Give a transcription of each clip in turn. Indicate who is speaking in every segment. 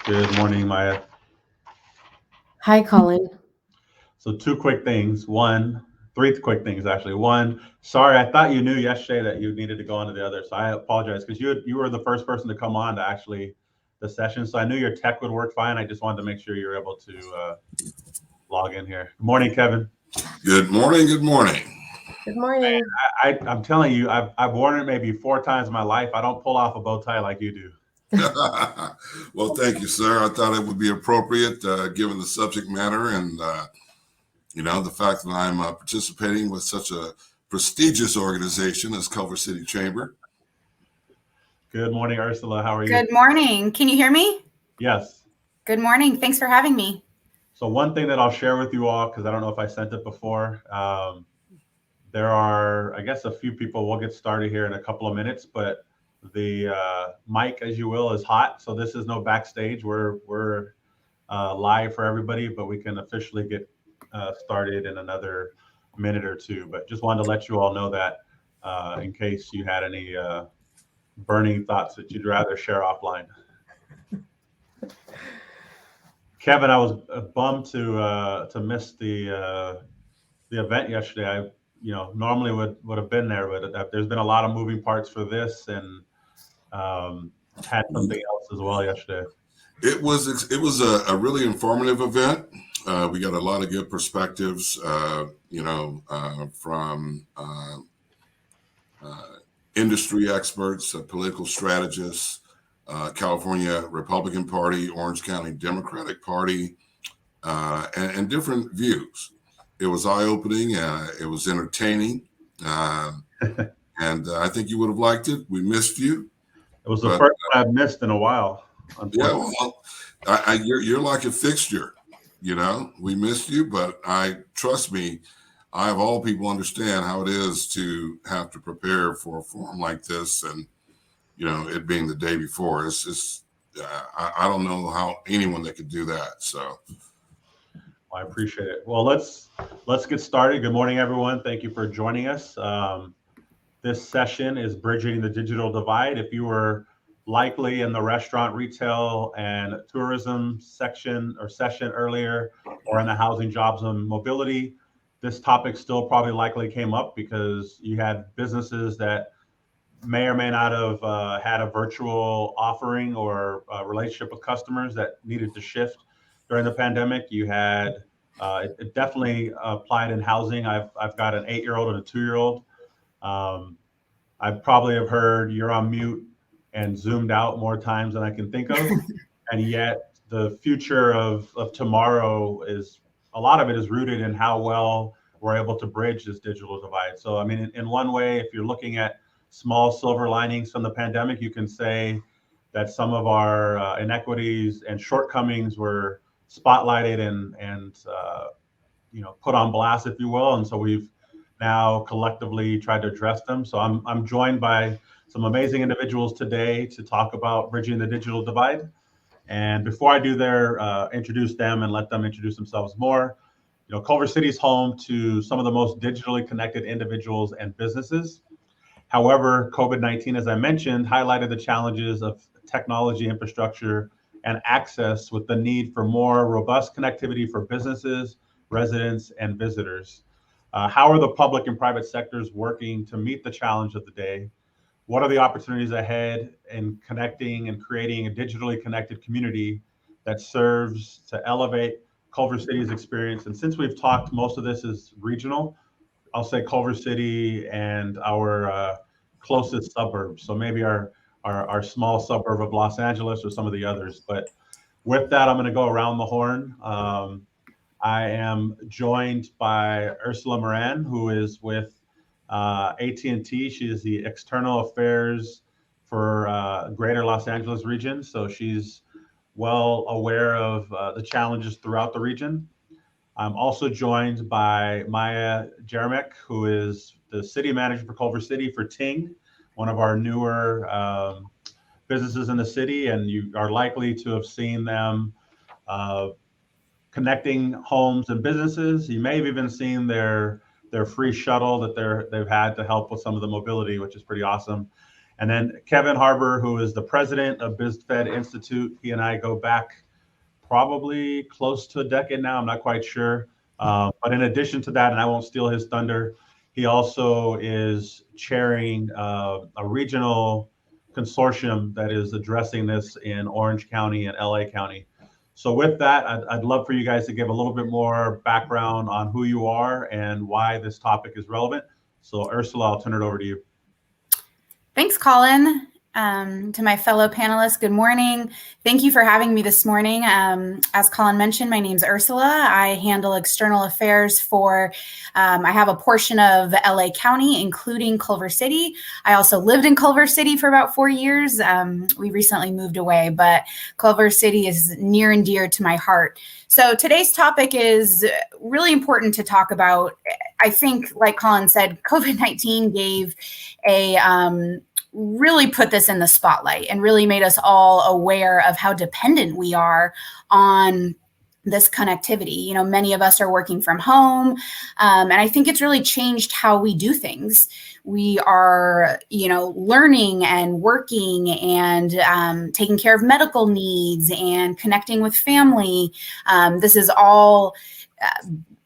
Speaker 1: Good morning, Maya.
Speaker 2: Hi, Colin.
Speaker 1: So three quick things actually. One, sorry, I thought you knew yesterday that you needed to go on to the other, so I apologize because you were the first person to come on to actually the session. So I knew your tech would work fine. I just wanted to make sure you were able to log in here. Good morning, Kevin.
Speaker 3: Good morning. Good morning.
Speaker 2: Good morning.
Speaker 1: I'm telling you, I've worn it maybe 4 times in my life. I don't pull off a bow tie like you do.
Speaker 3: Well, thank you, sir. I thought it would be appropriate given the subject matter and, the fact that I'm participating with such a prestigious organization as Culver City Chamber.
Speaker 1: Good morning, Ursula. How are you?
Speaker 4: Good morning. Can you hear me?
Speaker 1: Yes.
Speaker 4: Good morning. Thanks for having me.
Speaker 1: So one thing that I'll share with you all, because I don't know if I sent it before, there are, I guess, a few people. We'll get started here in a couple of minutes, but the mic, as you will, is hot. So this is no backstage. We're live for everybody, but we can officially get started in another minute or two. But just wanted to let you all know that in case you had any burning thoughts that you'd rather share offline. Kevin, I was bummed to miss the event yesterday. Normally would have been there, but there's been a lot of moving parts for this, and had something else as well yesterday.
Speaker 3: It was a really informative event. We got a lot of good perspectives, from industry experts, political strategists, California Republican Party, Orange County Democratic Party, and different views. It was eye-opening. It was entertaining. And I think you would have liked it. We missed you.
Speaker 1: It was the first one I've missed in a while.
Speaker 3: Yeah, well, you're like a fixture. We missed you, but trust me, I of all people understand how it is to have to prepare for a forum like this, and it being the day before. I don't know how anyone that could do that. So.
Speaker 1: I appreciate it. Well, let's get started. Good morning, everyone. Thank you for joining us. This session is Bridging the Digital Divide. If you were likely in the restaurant, retail, and tourism session earlier, or in the housing, jobs, and mobility, this topic still probably likely came up because you had businesses that may or may not have had a virtual offering or a relationship with customers that needed to shift during the pandemic. You had it definitely applied in housing. I've got an 8-year-old and a 2-year-old. I probably have heard you're on mute and zoomed out more times than I can think of. And yet the future of tomorrow is, a lot of it is rooted in how well we're able to bridge this digital divide. So, I mean, in one way, if you're looking at small silver linings from the pandemic, you can say that some of our inequities and shortcomings were spotlighted and put on blast, if you will. And so we've now collectively tried to address them. So I'm joined by some amazing individuals today to talk about bridging the digital divide. And before I do introduce them and let them introduce themselves more, Culver City is home to some of the most digitally connected individuals and businesses. However, COVID-19, as I mentioned, highlighted the challenges of technology infrastructure and access, with the need for more robust connectivity for businesses, residents, and visitors. How are the public and private sectors working to meet the challenge of the day? What are the opportunities ahead in connecting and creating a digitally connected community that serves to elevate Culver City's experience? And since we've talked, most of this is regional, I'll say Culver City and our closest suburbs. So maybe our small suburb of Los Angeles or some of the others. But with that, I'm going to go around the horn. I am joined by Ursula Moran, who is with AT&T. She is the external affairs for Greater Los Angeles region. So she's well aware of the challenges throughout the region. I'm also joined by Maja, Jeremic, who is the city manager for Culver City for Ting, one of our newer businesses in the city, and you are likely to have seen them connecting homes and businesses. You may have even seen their free shuttle that they've had to help with some of the mobility, which is pretty awesome. And then Kevin Harbour, who is the president of BizFed Institute. He and I go back probably close to a decade now. I'm not quite sure. But in addition to that, and I won't steal his thunder, he also is chairing a regional consortium that is addressing this in Orange County and LA County. So with that, I'd love for you guys to give a little bit more background on who you are and why this topic is relevant. So Ursula, I'll turn it over to you.
Speaker 4: Thanks, Colin. To my fellow panelists, good morning. Thank you for having me this morning. As Colin mentioned, my name is Ursula. I handle external affairs for, I have a portion of LA County, including Culver City. I also lived in Culver City for about 4 years. We recently moved away, but Culver City is near and dear to my heart. So today's topic is really important to talk about. I think, like Colin said, COVID-19 gave really put this in the spotlight and really made us all aware of how dependent we are on this connectivity. You know, many of us are working from home, and I think it's really changed how we do things. We are, learning and working and taking care of medical needs and connecting with family. This is all,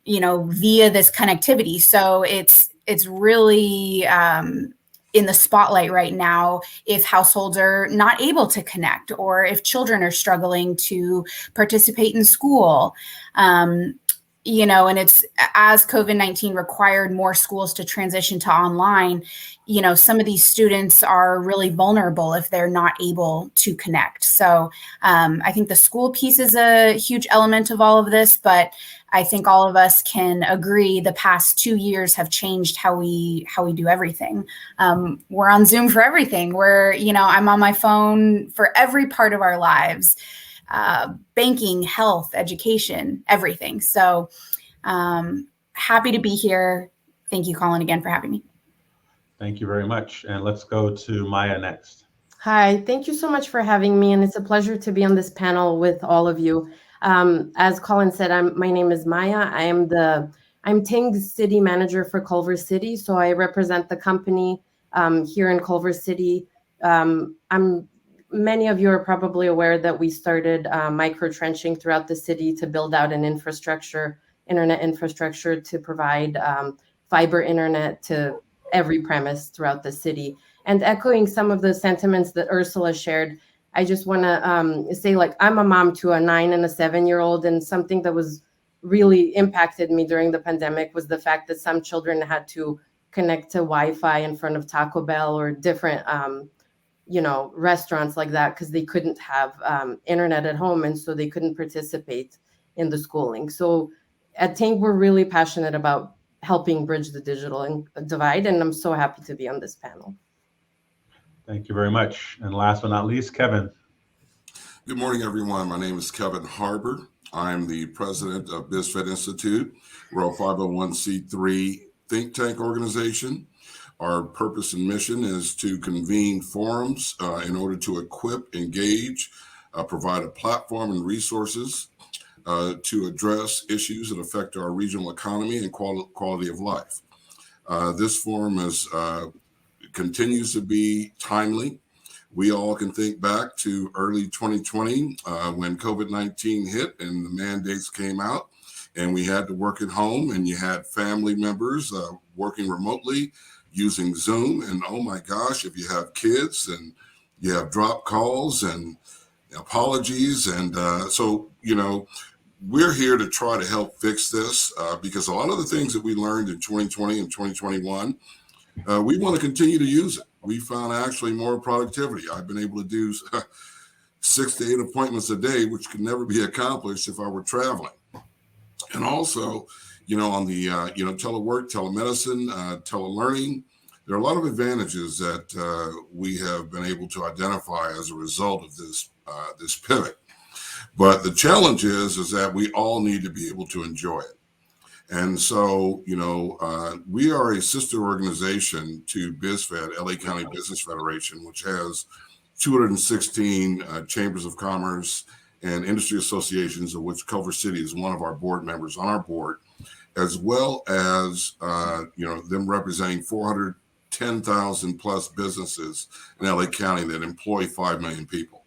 Speaker 4: via this connectivity. So it's really in the spotlight right now if households are not able to connect or if children are struggling to participate in school. And it's as COVID-19 required more schools to transition to online, some of these students are really vulnerable if they're not able to connect. So I think the school piece is a huge element of all of this, but I think all of us can agree the past 2 years have changed how we do everything. We're on Zoom for everything. I'm on my phone for every part of our lives, banking, health, education, everything. So happy to be here. Thank you, Colin, again for having me.
Speaker 1: Thank you very much. And let's go to Maja next.
Speaker 2: Hi, thank you so much for having me. And it's a pleasure to be on this panel with all of you. As Colin said, my name is Maja. I'm Ting's city manager for Culver City. So I represent the company here in Culver City. Many of you are probably aware that we started micro trenching throughout the city to build out an internet infrastructure to provide fiber internet to every premise throughout the city. And echoing some of the sentiments that Ursula shared, I just want to say, I'm a mom to a 9 and a 7-year-old, and something that was really impacted me during the pandemic was the fact that some children had to connect to Wi-Fi in front of Taco Bell or different, restaurants like that because they couldn't have internet at home, and so they couldn't participate in the schooling. So at Ting, we're really passionate about helping bridge the digital divide, and I'm so happy to be on this panel.
Speaker 1: Thank you very much. And last but not least, Kevin.
Speaker 3: Good morning, everyone. My name is Kevin Harbour. I'm the president of BizFed Institute. We're a 501c3 think tank organization. Our purpose and mission is to convene forums in order to equip, engage, provide a platform and resources to address issues that affect our regional economy and quality of life. This forum continues to be timely. We all can think back to early 2020 when COVID-19 hit and the mandates came out and we had to work at home, and you had family members working remotely using Zoom. And oh my gosh, if you have kids and you have drop calls and apologies. And we're here to try to help fix this because a lot of the things that we learned in 2020 and 2021, we want to continue to use it. We found actually more productivity. I've been able to do 6 to 8 appointments a day, which could never be accomplished if I were traveling. And also, on the, telework, telemedicine, telelearning, there are a lot of advantages that we have been able to identify as a result of this pivot. But the challenge is that we all need to be able to enjoy it. And so, we are a sister organization to BizFed, LA County Business Federation, which has 216 chambers of commerce and industry associations, of which Culver City is one of our board members on our board, as well as, them representing 400 10,000 plus businesses in LA County that employ 5 million people.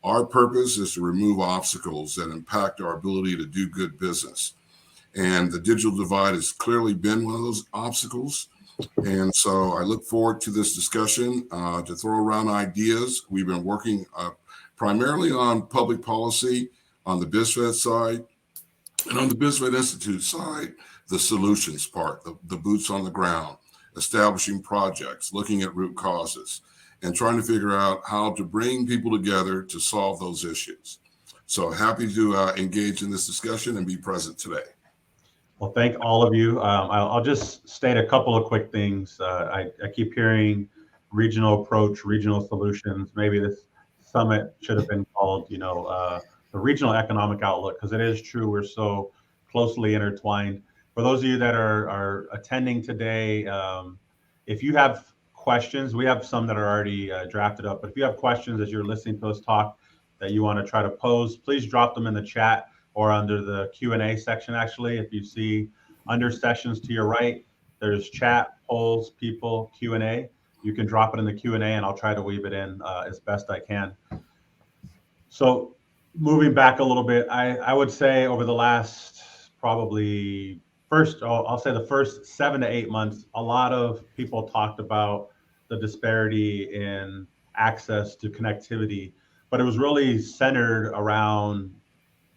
Speaker 3: Our purpose is to remove obstacles that impact our ability to do good business. And the digital divide has clearly been one of those obstacles. And so I look forward to this discussion to throw around ideas. We've been working primarily on public policy on the BizFed side, and on the BizFed Institute side, the solutions part, the boots on the ground, establishing projects, looking at root causes, and trying to figure out how to bring people together to solve those issues. So happy to engage in this discussion and be present today.
Speaker 1: Well, thank all of you. I'll just state a couple of quick things. I keep hearing regional approach, regional solutions. Maybe this summit should have been called, the regional economic outlook, because it is true we're so closely intertwined. For those of you that are attending today, if you have questions, we have some that are already drafted up, but if you have questions as you're listening to us talk that you want to try to pose, please drop them in the chat or under the Q&A section. Actually, if you see under sessions to your right, there's chat, polls, people, Q&A. You can drop it in the Q&A and I'll try to weave it in as best I can. So moving back a little bit, I would say over the last I'll say the first 7 to 8 months, a lot of people talked about the disparity in access to connectivity, but it was really centered around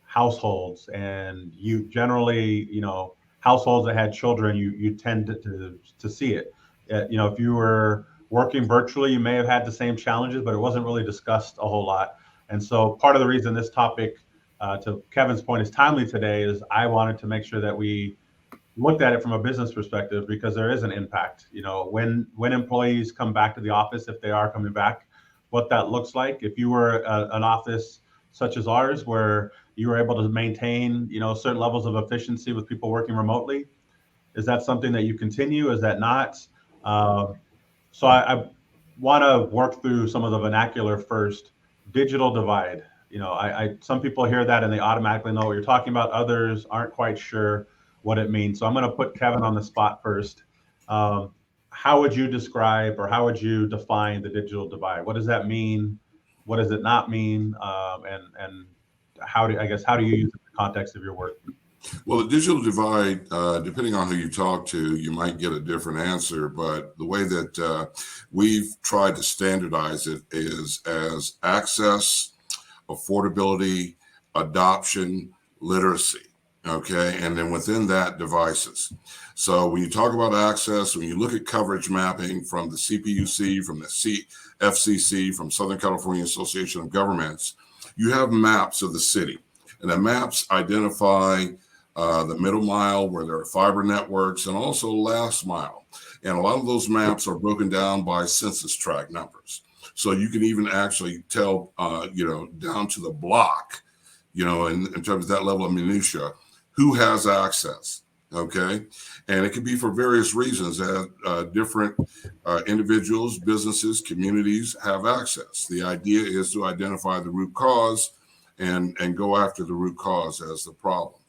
Speaker 1: households. And you generally, households that had children, you tend to see it. If you were working virtually, you may have had the same challenges, but it wasn't really discussed a whole lot. And so part of the reason this topic, to Kevin's point, is timely today is I wanted to make sure that we looked at it from a business perspective, because there is an impact. When employees come back to the office, if they are coming back, what that looks like. If you were an office such as ours, where you were able to maintain, certain levels of efficiency with people working remotely, is that something that you continue? Is that not? So I want to work through some of the vernacular first. Digital divide. Some people hear that and they automatically know what you're talking about. Others aren't quite sure what it means. So I'm going to put Kevin on the spot first. How would you describe, or how would you define the digital divide? What does that mean? What does it not mean? And how do you use it in the context of your work?
Speaker 3: Well, the digital divide, depending on who you talk to, you might get a different answer. But the way that we've tried to standardize it is as access, affordability, adoption, literacy. Okay. And then within that, devices. So when you talk about access, when you look at coverage mapping from the CPUC, from the FCC, from Southern California Association of Governments, you have maps of the city. And the maps identify the middle mile where there are fiber networks, and also last mile. And a lot of those maps are broken down by census tract numbers. So you can even actually tell, down to the block, in terms of that level of minutia, who has access. Okay. And it can be for various reasons that different individuals, businesses, communities have access. The idea is to identify the root cause and go after the root cause as the problem.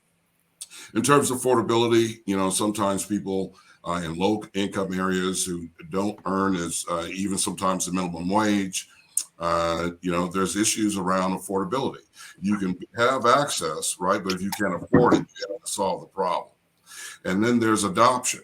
Speaker 3: In terms of affordability, sometimes people in low income areas who don't earn as even sometimes the minimum wage, there's issues around affordability. You can have access, right? But if you can't afford it, you have to solve the problem. And then there's adoption.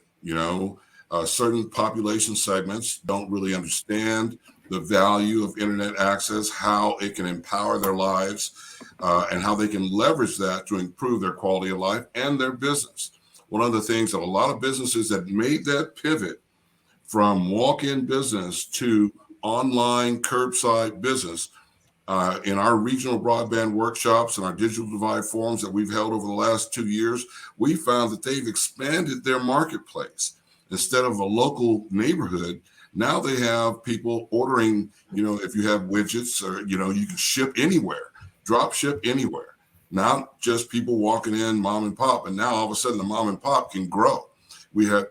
Speaker 3: Certain population segments don't really understand the value of internet access, how it can empower their lives, and how they can leverage that to improve their quality of life and their business. One of the things that a lot of businesses that made that pivot from walk-in business to online curbside business, in our regional broadband workshops and our digital divide forums that we've held over the last 2 years, we found that they've expanded their marketplace. Instead of a local neighborhood, now they have people ordering, if you have widgets, or, you can ship anywhere, drop ship anywhere. Not just people walking in mom and pop. And now all of a sudden the mom and pop can grow. We had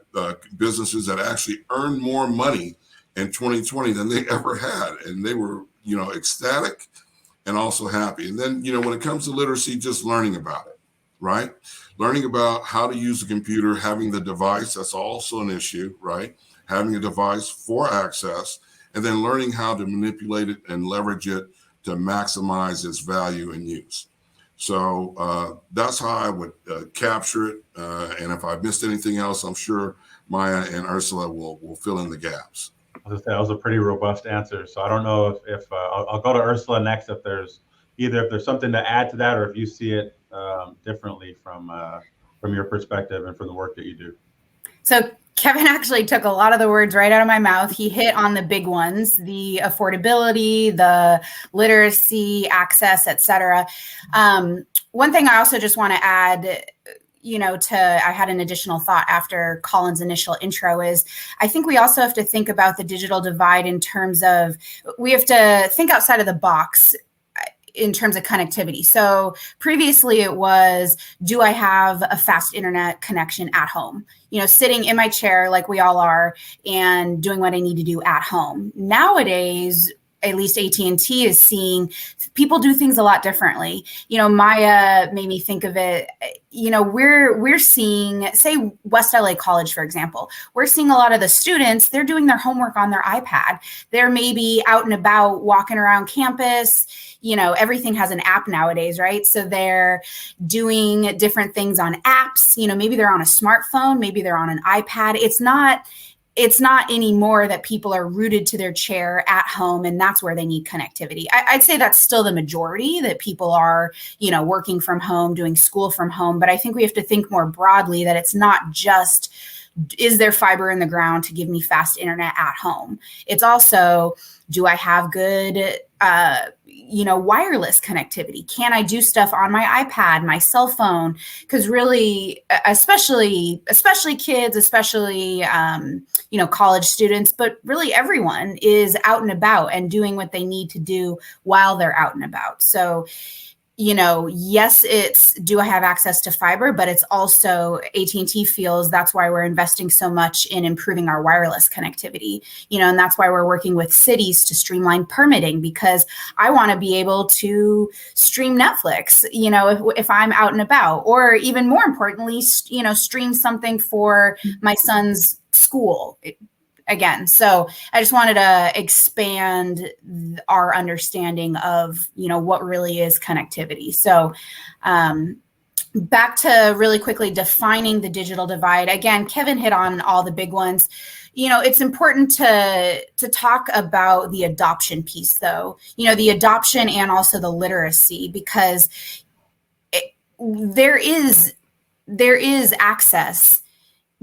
Speaker 3: businesses that actually earned more money in 2020 than they ever had. And they were, ecstatic and also happy. And then, when it comes to literacy, just learning about it, right? Learning about how to use a computer, having the device, that's also an issue, right? having a device for access, and then learning how to manipulate it and leverage it to maximize its value and use. So that's how I would capture it. And if I missed anything else, I'm sure Maja and Ursula will fill in the gaps.
Speaker 1: That was a pretty robust answer. So I don't know if I'll go to Ursula next. If there's something to add to that, or if you see it differently from your perspective and from the work that you do.
Speaker 4: So Kevin actually took a lot of the words right out of my mouth. He hit on the big ones: the affordability, the literacy, access, et cetera. One thing I also just want to add, I had an additional thought after Colin's initial intro is I think we also have to think about the digital divide in terms of we have to think outside of the box in terms of connectivity. So previously it was, do I have a fast internet connection at home? Sitting in my chair like we all are and doing what I need to do at home. Nowadays, at least AT&T is seeing people do things a lot differently. Maja made me think of it. We're seeing, say, West LA College, for example, we're seeing a lot of the students, they're doing their homework on their iPad. They're maybe out and about walking around campus. Everything has an app nowadays, right? So they're doing different things on apps. Maybe they're on a smartphone, maybe they're on an iPad. It's not anymore that people are rooted to their chair at home and that's where they need connectivity. I'd say that's still the majority, that people are, working from home, doing school from home. But I think we have to think more broadly that it's not just, is there fiber in the ground to give me fast internet at home? It's also, do I have good, wireless connectivity? Can I do stuff on my iPad, my cell phone? Because really, especially kids, especially, college students, but really everyone is out and about and doing what they need to do while they're out and about. So, yes, it's, do I have access to fiber, but it's also AT&T feels that's why we're investing so much in improving our wireless connectivity, and that's why we're working with cities to streamline permitting, because I want to be able to stream Netflix, if I'm out and about, or even more importantly, stream something for my son's school. Again, so I just wanted to expand our understanding of, what really is connectivity. So back to really quickly defining the digital divide. Again, Kevin hit on all the big ones. It's important to talk about the adoption piece, though, the adoption and also the literacy, because there is access.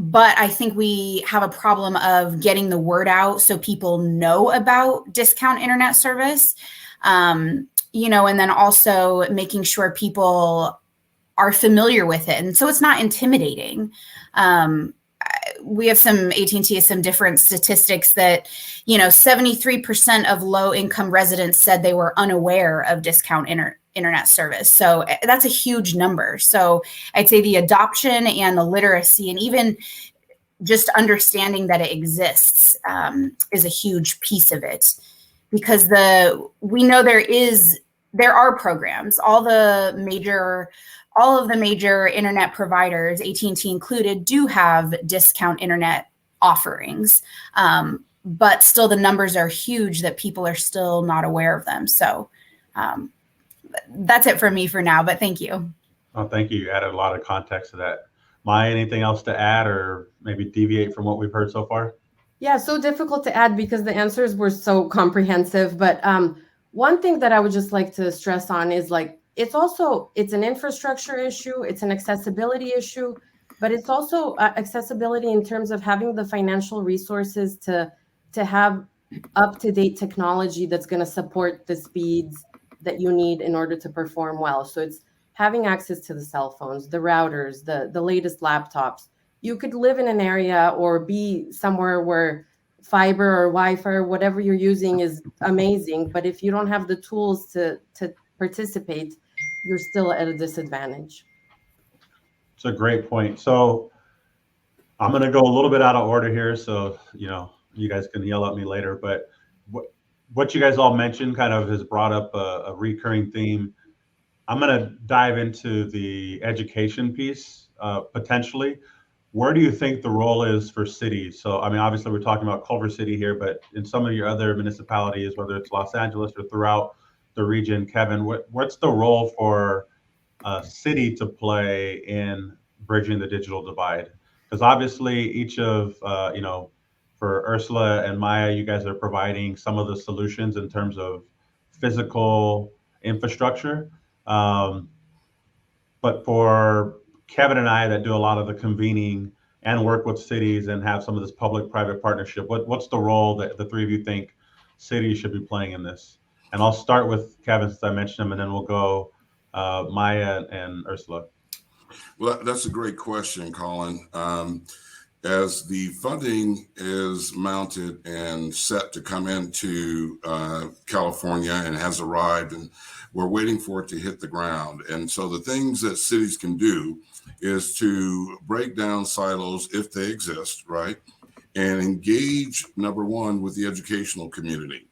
Speaker 4: But I think we have a problem of getting the word out so people know about discount internet service, and then also making sure people are familiar with it. And so it's not intimidating. We have AT&T has some different statistics that, 73% of low income residents said they were unaware of discount internet service. So that's a huge number. So I'd say the adoption and the literacy and even just understanding that it exists is a huge piece of it, because we know there are programs, all of the major internet providers, AT&T included, do have discount internet offerings. But still the numbers are huge that people are still not aware of them. So that's it for me for now, but thank you.
Speaker 1: Oh, thank you. You added a lot of context to that. Maja, anything else to add or maybe deviate from what we've heard so far?
Speaker 2: Yeah, so difficult to add because the answers were so comprehensive. But one thing that I would just like to stress on is it's an infrastructure issue, it's an accessibility issue, but it's also accessibility in terms of having the financial resources to have up-to-date technology that's going to support the speeds that you need in order to perform well. So it's having access to the cell phones, the routers, the latest laptops. You could live in an area or be somewhere where fiber or Wi-Fi or whatever you're using is amazing, but if you don't have the tools to participate, you're still at a disadvantage.
Speaker 1: It's a great point. So I'm going to go a little bit out of order here, so you guys can yell at me later, but what you guys all mentioned kind of has brought up a recurring theme. I'm going to dive into the education piece potentially, where do you think the role is for cities? So, I mean, obviously we're talking about Culver City here, but in some of your other municipalities, whether it's Los Angeles or throughout the region, Kevin, what's the role for a city to play in bridging the digital divide? Because obviously each of, for Ursula and Maja, you guys are providing some of the solutions in terms of physical infrastructure. But for Kevin and I that do a lot of the convening and work with cities and have some of this public-private partnership, what's the role that the three of you think cities should be playing in this? And I'll start with Kevin since I mentioned him, and then we'll go Maja and Ursula.
Speaker 3: Well, that's a great question, Colin. As the funding is mounted and set to come into California and has arrived, and we're waiting for it to hit the ground. And so the things that cities can do is to break down silos if they exist, right? And engage, number one, with the educational community.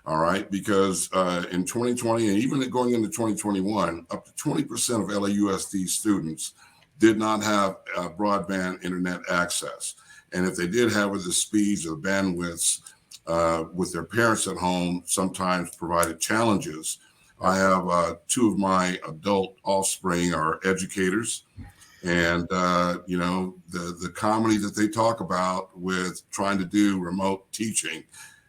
Speaker 3: All right, because in 2020 and even going into 2021, up to 20% of LAUSD students did not have broadband internet access. And if they did have it, the speeds or the bandwidths with their parents at home sometimes provided challenges. I have two of my adult offspring are educators. And, the comedy that they talk about with trying to do remote teaching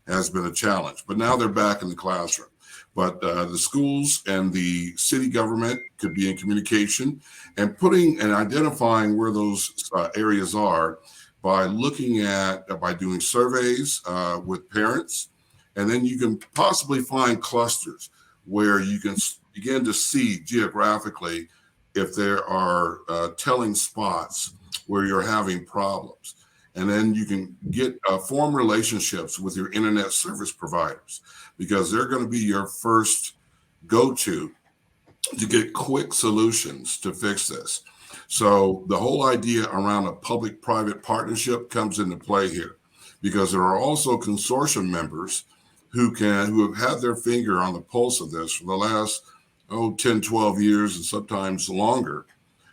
Speaker 3: has been a challenge. But now they're back in the classroom. But the schools and the city government could be in communication and putting and identifying where those areas are by by doing surveys with parents. And then you can possibly find clusters where you can begin to see geographically if there are telling spots where you're having problems. And then you can form relationships with your internet service providers because they're going to be your first go-to to get quick solutions to fix this. So the whole idea around a public-private partnership comes into play here because there are also consortium members who have had their finger on the pulse of this for the last 10, 12 years and sometimes longer,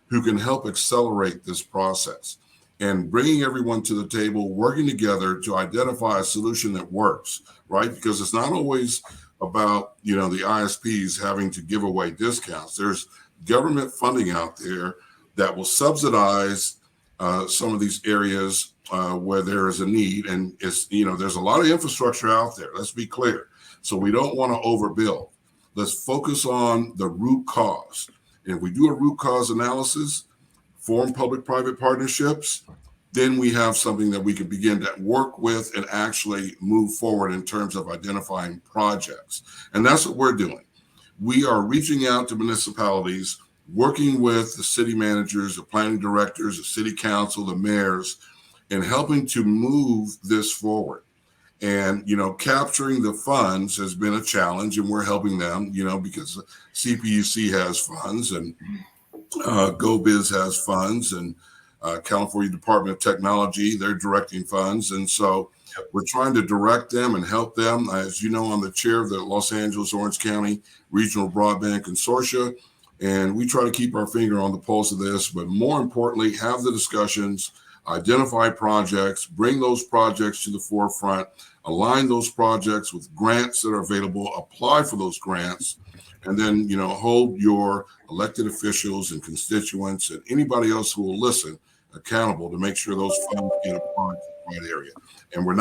Speaker 3: who can help accelerate this process. And bringing everyone to the table, working together to identify a solution that works, right? Because it's not always about, the ISPs having to give away discounts. There's government funding out there that will subsidize some of these areas where there is a need. And there's a lot of infrastructure out there. Let's be clear. So we don't want to overbuild. Let's focus on the root cause. And if we do a root cause analysis, form public-private partnerships, then we have something that we can begin to work with and actually move forward in terms of identifying projects. And that's what we're doing. We are reaching out to municipalities, working with the city managers, the planning directors, the city council, the mayors, and helping to move this forward. And, capturing the funds has been a challenge, and we're helping them, because CPUC has funds and GoBiz has funds, and California Department of Technology, they're directing funds. And so we're trying to direct them and help them. As you know, I'm the chair of the Los Angeles Orange County Regional Broadband Consortia, and we try to keep our finger on the pulse of this, but more importantly, have the discussions, identify projects, bring those projects to the forefront, align those projects with grants that are available, apply for those grants, and then, hold your elected officials and constituents and anybody else who will listen accountable to make sure those funds get applied to the right area. And we're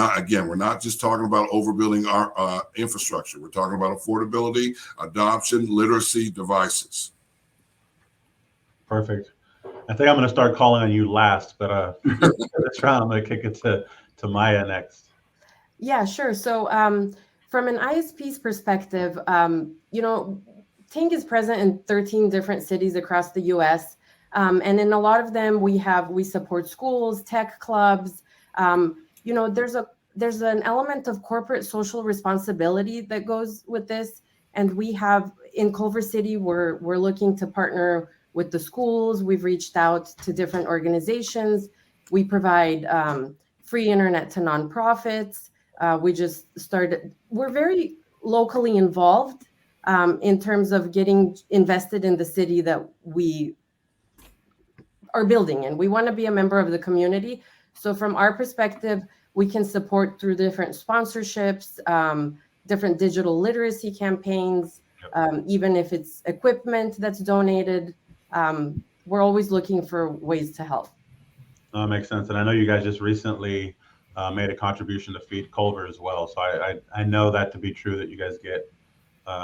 Speaker 3: not just talking about overbuilding our infrastructure. We're talking about affordability, adoption, literacy, devices.
Speaker 1: Perfect. I think I'm going to start calling on you last, but this round I'm going to kick it to Maja next.
Speaker 2: Yeah, sure. So from an ISP's perspective, Ting is present in 13 different cities across the U.S. And in a lot of them, we support schools, tech clubs. There's an element of corporate social responsibility that goes with this. And we have in Culver City, we're looking to partner with the schools. We've reached out to different organizations. We provide free internet to nonprofits. We're very locally involved in terms of getting invested in the city that we are building in. We want to be a member of the community. So from our perspective, we can support through different sponsorships, different digital literacy campaigns, even if it's equipment that's donated. We're always looking for ways to help.
Speaker 1: That makes sense. And I know you guys just recently made a contribution to feed Culver as well. So I know that to be true, that you guys get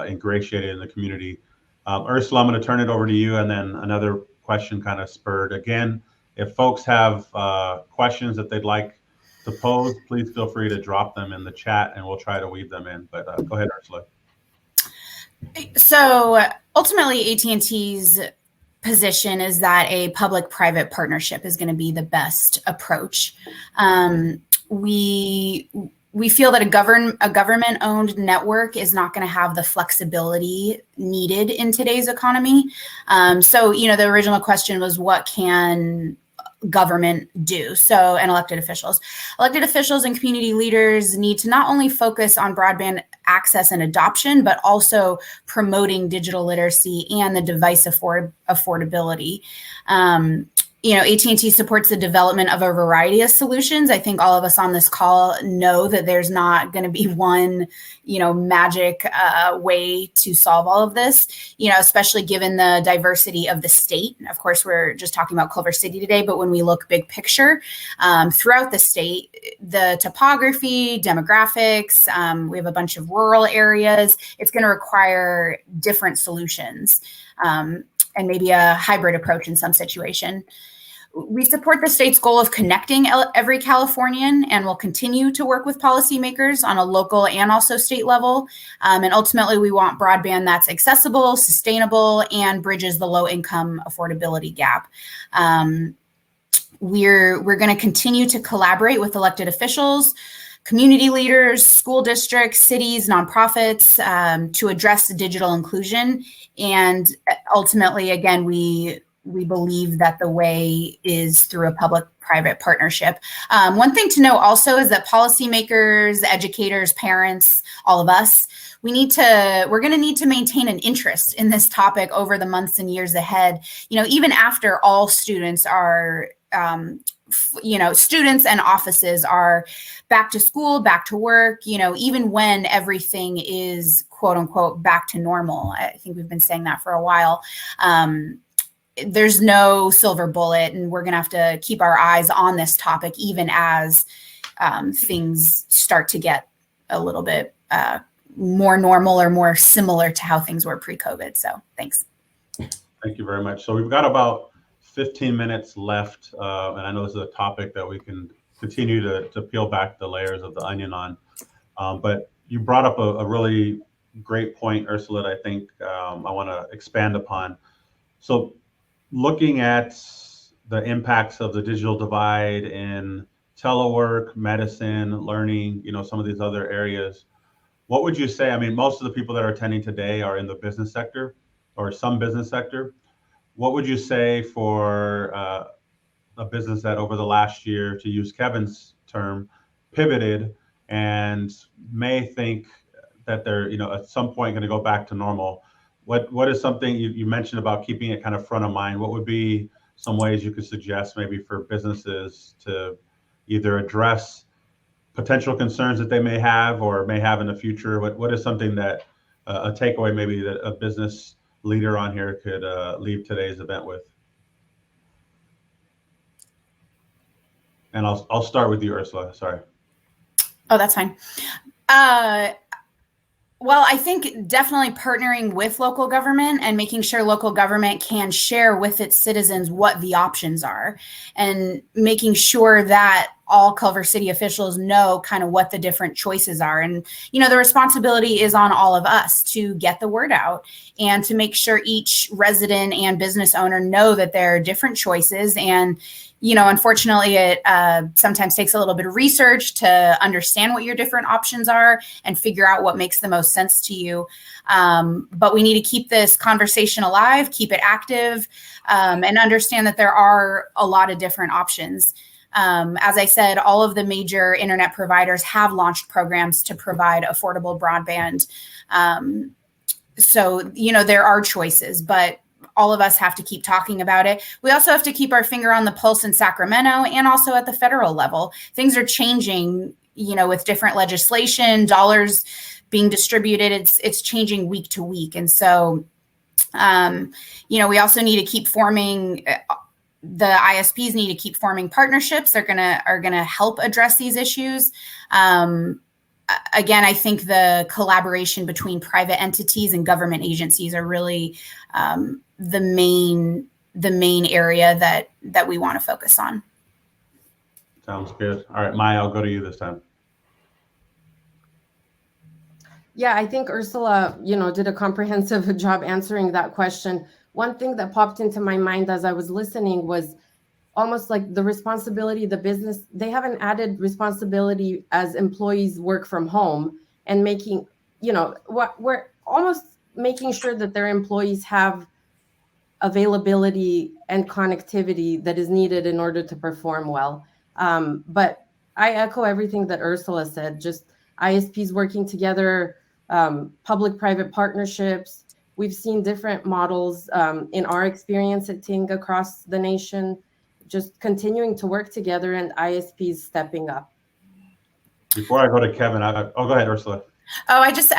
Speaker 1: ingratiated in the community. Ursula, I'm going to turn it over to you. And then another question kind of spurred. Again, if folks have questions that they'd like to pose, please feel free to drop them in the chat and we'll try to weave them in. But go ahead, Ursula.
Speaker 4: So ultimately, AT&T's position is that a public-private partnership is going to be the best approach. We feel that a government-owned network is not going to have the flexibility needed in today's economy. So, the original question was, what can government do? So, and elected officials and community leaders need to not only focus on broadband access and adoption, but also promoting digital literacy and the device affordability. AT&T supports the development of a variety of solutions. I think all of us on this call know that there's not going to be one, magic way to solve all of this, especially given the diversity of the state. Of course, we're just talking about Culver City today, but when we look big picture throughout the state, the topography, demographics, we have a bunch of rural areas. It's going to require different solutions and maybe a hybrid approach in some situation. We support the state's goal of connecting every Californian and will continue to work with policymakers on a local and also state level. And ultimately, we want broadband that's accessible, sustainable, and bridges the low-income affordability gap. We're going to continue to collaborate with elected officials, community leaders, school districts, cities, nonprofits to address digital inclusion. And ultimately, again, we believe that the way is through a public-private partnership. One thing to know also is that policymakers, educators, parents, all of us, we're going to need to maintain an interest in this topic over the months and years ahead. Even after all students are students and offices are back to school, back to work, even when everything is quote unquote back to normal. I think we've been saying that for a while. There's no silver bullet, and we're going to have to keep our eyes on this topic, even as things start to get a little bit more normal or more similar to how things were pre-COVID. So thanks.
Speaker 1: Thank you very much. So we've got about 15 minutes left, and I know this is a topic that we can continue to peel back the layers of the onion on. But you brought up a really great point, Ursula, that I think I want to expand upon. So looking at the impacts of the digital divide in telework, medicine, learning, some of these other areas, what would you say? I mean, most of the people that are attending today are in the business sector or some business sector. What would you say for a business that over the last year, to use Kevin's term, pivoted and may think that they're, at some point going to go back to normal? What is something you mentioned about keeping it kind of front of mind? What would be some ways you could suggest maybe for businesses to either address potential concerns that they may have or may have in the future? What is something that a takeaway maybe that a business leader on here could leave today's event with? And I'll start with you, Ursula. Sorry.
Speaker 4: Oh, that's fine. Well, I think definitely partnering with local government and making sure local government can share with its citizens what the options are, and making sure that all Culver City officials know kind of what the different choices are. And, the responsibility is on all of us to get the word out and to make sure each resident and business owner know that there are different choices. And, unfortunately, it sometimes takes a little bit of research to understand what your different options are and figure out what makes the most sense to you. But we need to keep this conversation alive, keep it active, and understand that there are a lot of different options. As I said, all of the major internet providers have launched programs to provide affordable broadband. So, there are choices, but all of us have to keep talking about it. We also have to keep our finger on the pulse in Sacramento and also at the federal level. Things are changing, with different legislation, dollars being distributed. It's changing week to week. And so, we also need to keep forming, the ISPs need to keep forming partnerships. Are gonna help address these issues. Again, I think the collaboration between private entities and government agencies are really the main area that we want to focus on.
Speaker 1: Sounds good. All right, Maja, I'll go to you this time.
Speaker 2: Yeah, I think Ursula, did a comprehensive job answering that question. One thing that popped into my mind as I was listening was almost like the responsibility, the business, they have an added responsibility as employees work from home and making, we're almost making sure that their employees have availability and connectivity that is needed in order to perform well. But I echo everything that Ursula said, just ISPs working together, public-private partnerships. We've seen different models in our experience at Ting across the nation, just continuing to work together and ISPs stepping up.
Speaker 1: Before I go to Kevin, go ahead, Ursula.
Speaker 4: Oh, I just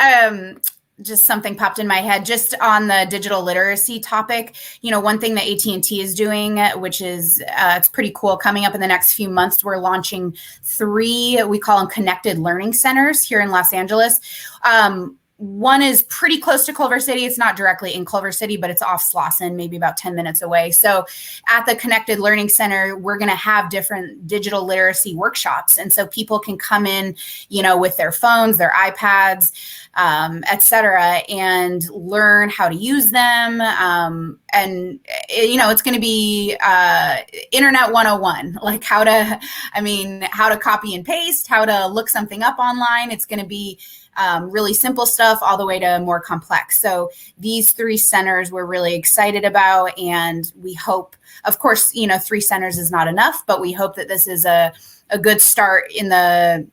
Speaker 4: something popped in my head just on the digital literacy topic. One thing that AT&T is doing, which is it's pretty cool. Coming up in the next few months, we're launching 3, we call them connected learning centers here in Los Angeles. One is pretty close to Culver City. It's not directly in Culver City, but it's off Slauson, maybe about 10 minutes away. So at the Connected Learning Center, we're going to have different digital literacy workshops. And so people can come in, with their phones, their iPads, et cetera, and learn how to use them. And, it's going to be Internet 101, like how to copy and paste, how to look something up online. It's going to be really simple stuff all the way to more complex. So these 3 centers we're really excited about, and we hope, of course, 3 centers is not enough, but we hope that this is a good start in the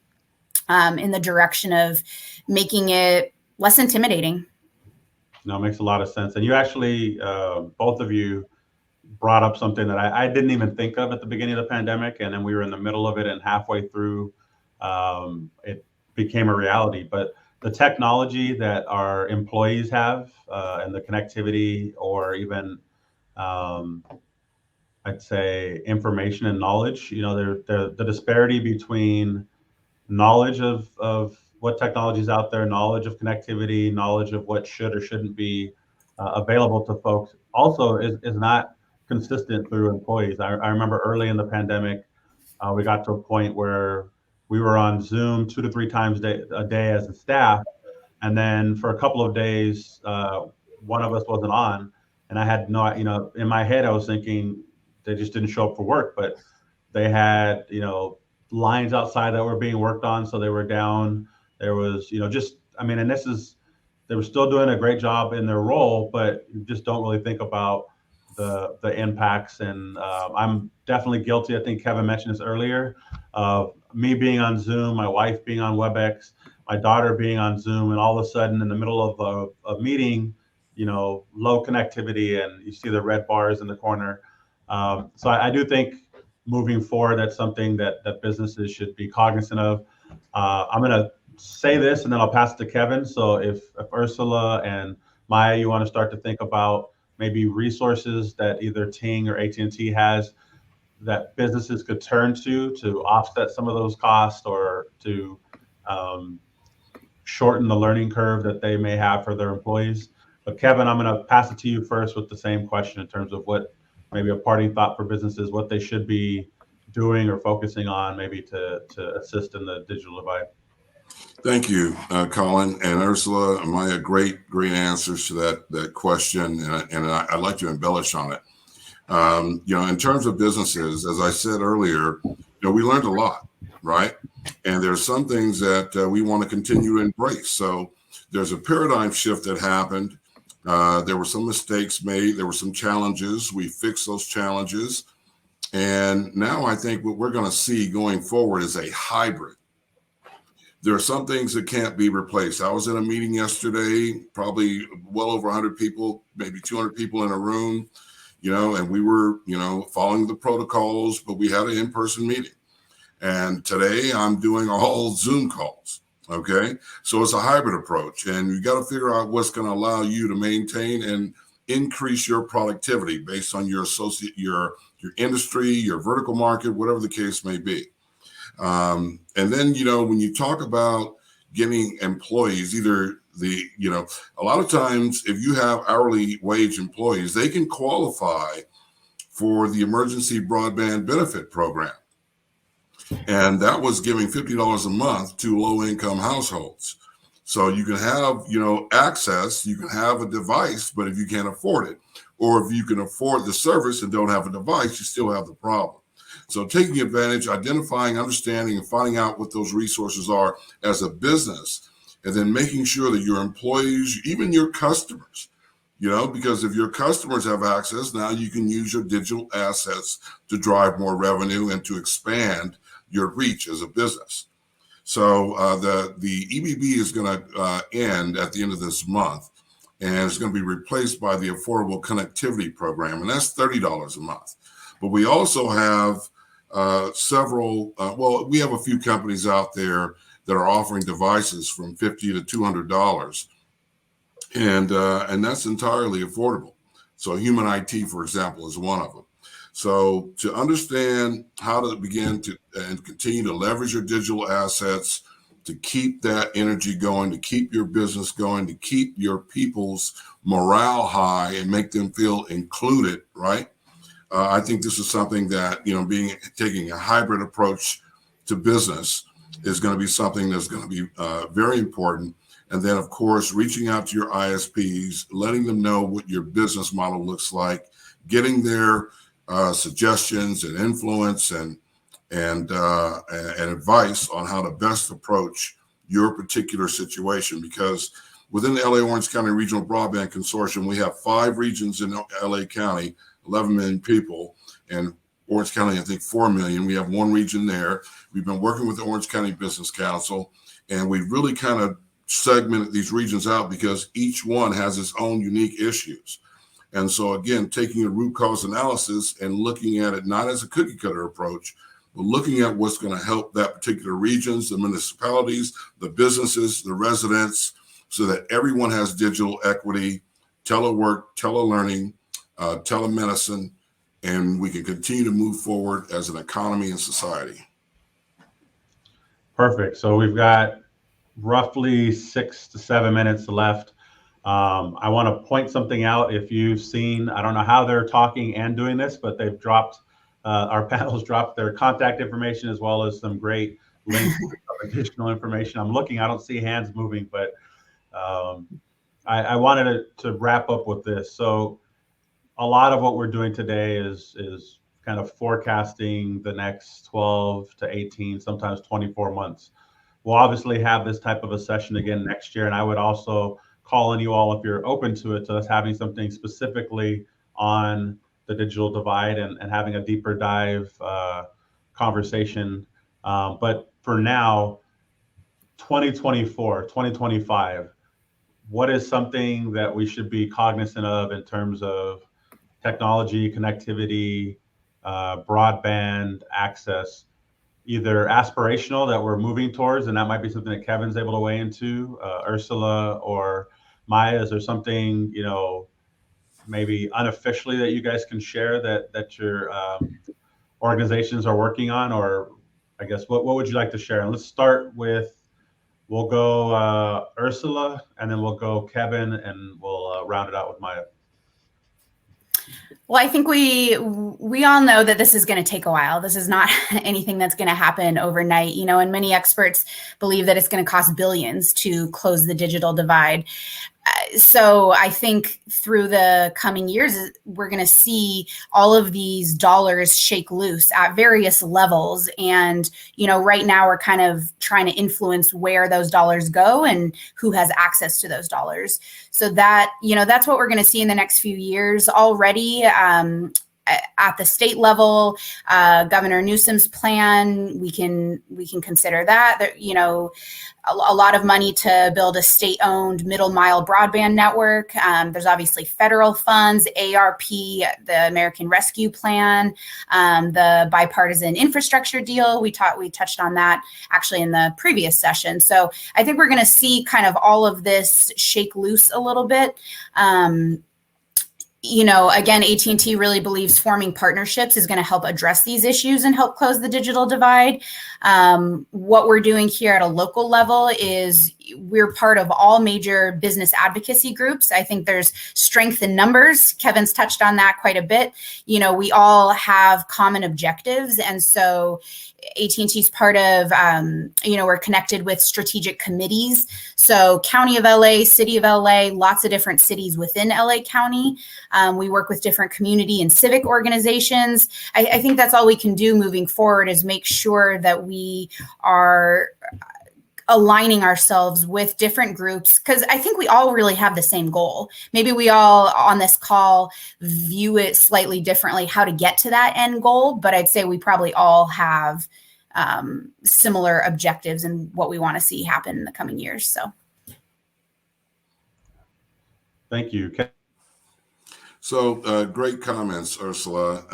Speaker 4: direction of making it less intimidating.
Speaker 1: No, it makes a lot of sense. And you actually, both of you brought up something that I didn't even think of at the beginning of the pandemic. And then we were in the middle of it, and halfway through, it became a reality. But the technology that our employees have and the connectivity, or even I'd say information and knowledge, the disparity between knowledge of what technology is out there, knowledge of connectivity, knowledge of what should or shouldn't be available to folks also is not consistent through employees. I remember early in the pandemic, we got to a point where we were on Zoom 2 to 3 times a day as a staff. And then for a couple of days, one of us wasn't on. And I had in my head, I was thinking they just didn't show up for work, but they had, lines outside that were being worked on. So they were down. There was, they were still doing a great job in their role, but you just don't really think about the impacts. And I'm definitely guilty. I think Kevin mentioned this earlier, of me being on Zoom, my wife being on WebEx, my daughter being on Zoom, and all of a sudden in the middle of a meeting, low connectivity, and you see the red bars in the corner. So I do think moving forward, that's something that businesses should be cognizant of. I'm going to say this, and then I'll pass it to Kevin. So if Ursula and Maja, you want to start to think about maybe resources that either Ting or AT&T has that businesses could turn to offset some of those costs, or to shorten the learning curve that they may have for their employees. But Kevin, I'm going to pass it to you first with the same question in terms of what maybe a parting thought for businesses, what they should be doing or focusing on maybe to assist in the digital divide.
Speaker 3: Thank you, Colin and Ursula. Maja, great answers to that question, and I'd like to embellish on it. In terms of businesses, as I said earlier, we learned a lot, right? And there's some things that we want to continue to embrace. So there's a paradigm shift that happened. There were some mistakes made. There were some challenges. We fixed those challenges. And now I think what we're going to see going forward is a hybrid. there are some things that can't be replaced. I was in a meeting yesterday, probably well over 100 people, maybe 200 people in a room, and we were, following the protocols, but we had an in-person meeting. And today I'm doing all Zoom calls. Okay. So it's a hybrid approach, and you got to figure out what's going to allow you to maintain and increase your productivity based on your your industry, your vertical market, whatever the case may be. And then, when you talk about getting employees, either a lot of times if you have hourly wage employees, they can qualify for the emergency broadband benefit program. And that was giving $50 a month to low income households. So you can have, access, you can have a device, but if you can't afford it, or if you can afford the service and don't have a device, you still have the problem. So taking advantage, identifying, understanding, and finding out what those resources are as a business, and then making sure that your employees, even your customers, because if your customers have access, now you can use your digital assets to drive more revenue and to expand your reach as a business. So the EBB is going to end at the end of this month, and it's going to be replaced by the Affordable Connectivity Program, and that's $30 a month. But we also have several, we have a few companies out there that are offering devices from $50 to $200, and that's entirely affordable. So Human IT, for example, is one of them. So to understand how to begin to and continue to leverage your digital assets, to keep that energy going, to keep your business going, to keep your people's morale high and make them feel included, right? I think this is something that, taking a hybrid approach to business is going to be something that's going to be very important. And then, of course, reaching out to your ISPs, letting them know what your business model looks like, getting their suggestions and influence and advice on how to best approach your particular situation. Because within the LA Orange County Regional Broadband Consortium, we have 5 regions in LA County, 11 million people, and Orange County, I think 4 million. We have one region there. We've been working with the Orange County Business Council, and we really kind of segmented these regions out because each one has its own unique issues. And so again, taking a root cause analysis and looking at it not as a cookie cutter approach, but looking at what's going to help that particular regions, the municipalities, the businesses, the residents, so that everyone has digital equity, telework, telelearning, telemedicine, and we can continue to move forward as an economy and society.
Speaker 1: Perfect. So we've got roughly 6 to 7 minutes left. I want to point something out. If you've seen, I don't know how they're talking and doing this, but they've dropped, our panels dropped their contact information as well as some great links of additional information. I'm looking, I don't see hands moving, but I wanted to wrap up with this. So a lot of what we're doing today is kind of forecasting the next 12 to 18, sometimes 24 months. We'll obviously have this type of a session again next year. And I would also call on you all, if you're open to it, to us having something specifically on the digital divide and having a deeper dive conversation. But for now, 2024, 2025, what is something that we should be cognizant of in terms of technology, connectivity, broadband access, either aspirational that we're moving towards, and that might be something that Kevin's able to weigh into, Ursula or Maja, is there something, maybe unofficially that you guys can share that your organizations are working on? Or I guess, what would you like to share? And let's start with, we'll go Ursula, and then we'll go Kevin, and we'll round it out with Maja.
Speaker 4: Well, I think we all know that this is going to take a while. This is not anything that's going to happen overnight, and many experts believe that it's going to cost billions to close the digital divide. So I think through the coming years, we're going to see all of these dollars shake loose at various levels. And, right now we're kind of trying to influence where those dollars go and who has access to those dollars. So that, that's what we're going to see in the next few years already. at the state level, Governor Newsom's plan, we can consider that. There, you know, a lot of money to build a state-owned middle-mile broadband network. There's obviously federal funds, ARP, the American Rescue Plan, the bipartisan infrastructure deal. We touched on that actually in the previous session. So I think we're going to see kind of all of this shake loose a little bit. You know, again, AT&T really believes forming partnerships is going to help address these issues and help close the digital divide. What we're doing here at a local level is we're part of all major business advocacy groups. I think there's strength in numbers. Kevin's touched on that quite a bit. You know, we all have common objectives. And so AT&T's part of, you know, we're connected with strategic committees. So County of LA, City of LA, lots of different cities within LA County. We work with different community and civic organizations. I think that's all we can do moving forward is make sure that we are aligning ourselves with different groups, because I think we all really have the same goal. Maybe we all on this call view it slightly differently how to get to that end goal, but I'd say we probably all have similar objectives and what we want to see happen in the coming years. So
Speaker 1: thank you.
Speaker 3: So great comments, Ursula.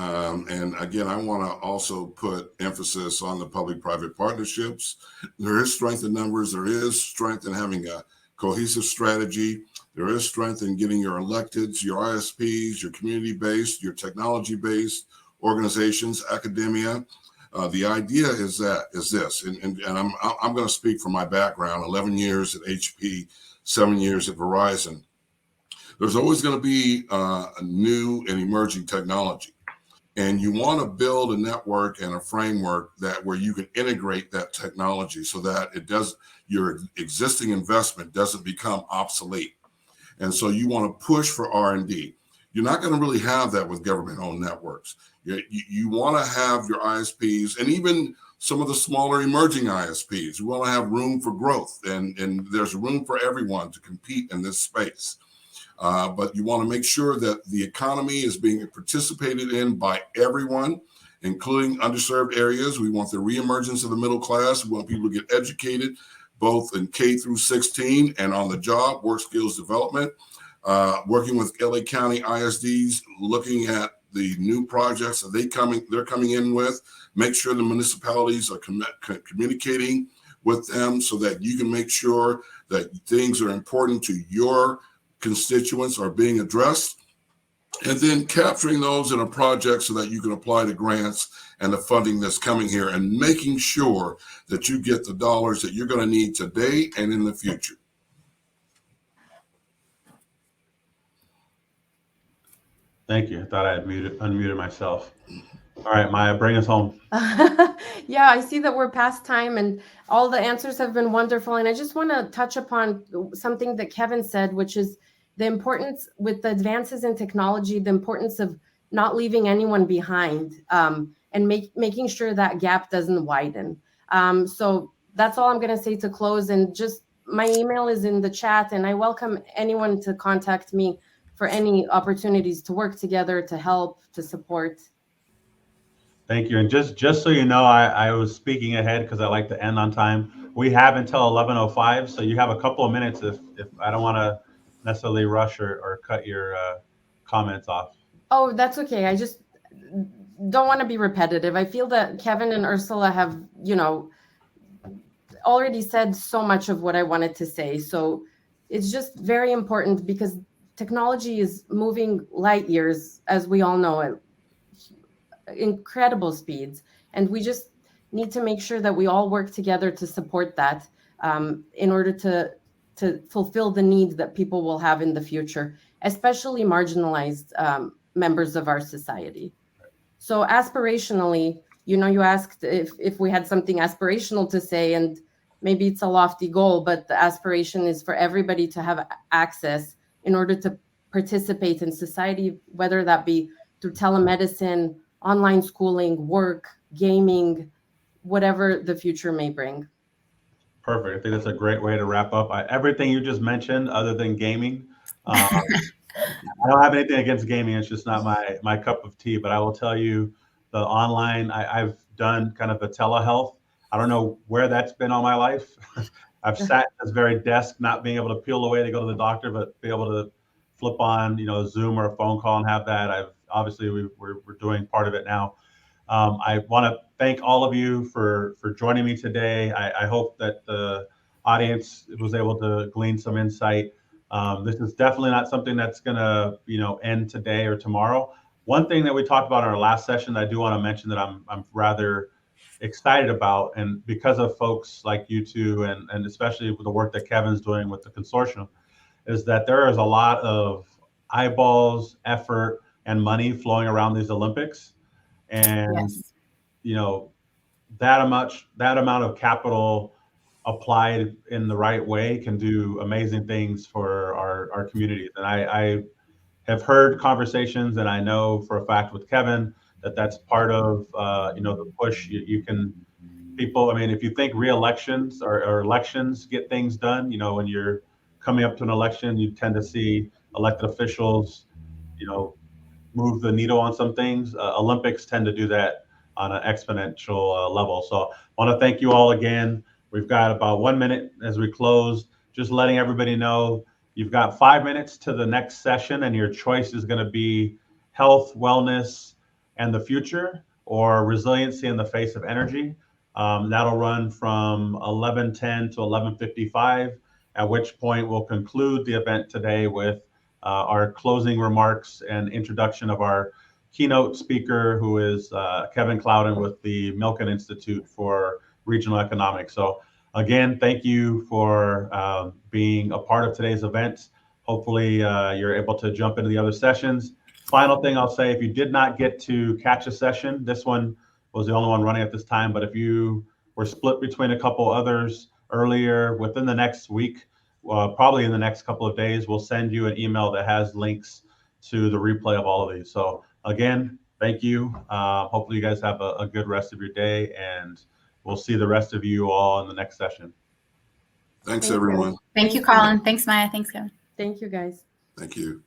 Speaker 3: And again, I want to also put emphasis on the public-private partnerships. There is strength in numbers. There is strength in having a cohesive strategy. There is strength in getting your electeds, your ISPs, your community-based, your technology-based organizations, academia. The idea is this, and I'm going to speak from my background, 11 years at HP, 7 years at Verizon. There's always going to be a new and emerging technology. And you want to build a network and a framework where you can integrate that technology so that your existing investment doesn't become obsolete. And so you want to push for R&D. You're not going to really have that with government-owned networks. You want to have your ISPs and even some of the smaller emerging ISPs. We want to have room for growth, and there's room for everyone to compete in this space. But you want to make sure that the economy is being participated in by everyone, including underserved areas. We want the reemergence of the middle class. We want people to get educated, both in K through 16 and on the job, work skills development, working with LA County ISDs, looking at the new projects that they're coming in with, make sure the municipalities are communicating with them so that you can make sure that things are important to your constituents are being addressed, and then capturing those in a project so that you can apply to grants and the funding that's coming here, and making sure that you get the dollars that you're going to need today and in the future.
Speaker 1: Thank you. I thought I had unmuted myself. All right, Maja, bring us home.
Speaker 2: Yeah, I see that we're past time and all the answers have been wonderful. And I just want to touch upon something that Kevin said, which is the importance with the advances in technology, the importance of not leaving anyone behind, and making sure that gap doesn't widen. So that's all I'm going to say to close. And just my email is in the chat, and I welcome anyone to contact me for any opportunities to work together, to help, to support.
Speaker 1: Thank you. And just so you know, I was speaking ahead because I like to end on time. We have until 11:05, so you have a couple of minutes if I don't want to necessarily rush or cut your comments off.
Speaker 2: Oh, that's okay. I just don't want to be repetitive. I feel that Kevin and Ursula have, already said so much of what I wanted to say. So it's just very important because technology is moving light years, as we all know, at incredible speeds. And we just need to make sure that we all work together to support that in order to fulfill the needs that people will have in the future, especially marginalized members of our society. So aspirationally, you asked if we had something aspirational to say, and maybe it's a lofty goal, but the aspiration is for everybody to have access in order to participate in society, whether that be through telemedicine, online schooling, work, gaming, whatever the future may bring. Perfect.
Speaker 1: I think that's a great way to wrap up. Everything you just mentioned, other than gaming, I don't have anything against gaming. It's just not my cup of tea. But I will tell you, the online, I've done kind of the telehealth. I don't know where that's been all my life. I've sat at this very desk, not being able to peel away to go to the doctor, but be able to flip on, Zoom or a phone call and have that. We're doing part of it now. I want to thank all of you for joining me today. I hope that the audience was able to glean some insight. This is definitely not something that's going to, end today or tomorrow. One thing that we talked about in our last session that I do want to mention that I'm rather excited about, and because of folks like you two, and especially with the work that Kevin's doing with the consortium, is that there is a lot of eyeballs, effort, and money flowing around these Olympics. And
Speaker 4: Yes.
Speaker 1: that amount of capital applied in the right way can do amazing things for our communities. And I have heard conversations, and I know for a fact with Kevin that that's part of the push. You can people. I mean, if you think re-elections or elections get things done, when you're coming up to an election, you tend to see elected officials, move the needle on some things. Olympics tend to do that on an exponential level. So I want to thank you all again. We've got about 1 minute as we close. Just letting everybody know you've got 5 minutes to the next session, and your choice is going to be health, wellness, and the future, or resiliency in the face of energy. That'll run from 11:10 to 11:55, at which point we'll conclude the event today with our closing remarks and introduction of our keynote speaker, who is Kevin Clouden with the Milken Institute for Regional Economics. So again, thank you for being a part of today's event. Hopefully you're able to jump into the other sessions. Final thing I'll say, if you did not get to catch a session, this one was the only one running at this time, but if you were split between a couple others earlier within the next week, probably in the next couple of days, we'll send you an email that has links to the replay of all of these. So again, thank you. Hopefully you guys have a good rest of your day, and we'll see the rest of you all in the next session.
Speaker 3: Thanks, everyone.
Speaker 4: Thank you, Colin. Thanks, Maya. Thanks, Kevin.
Speaker 2: Thank you, guys.
Speaker 3: Thank you.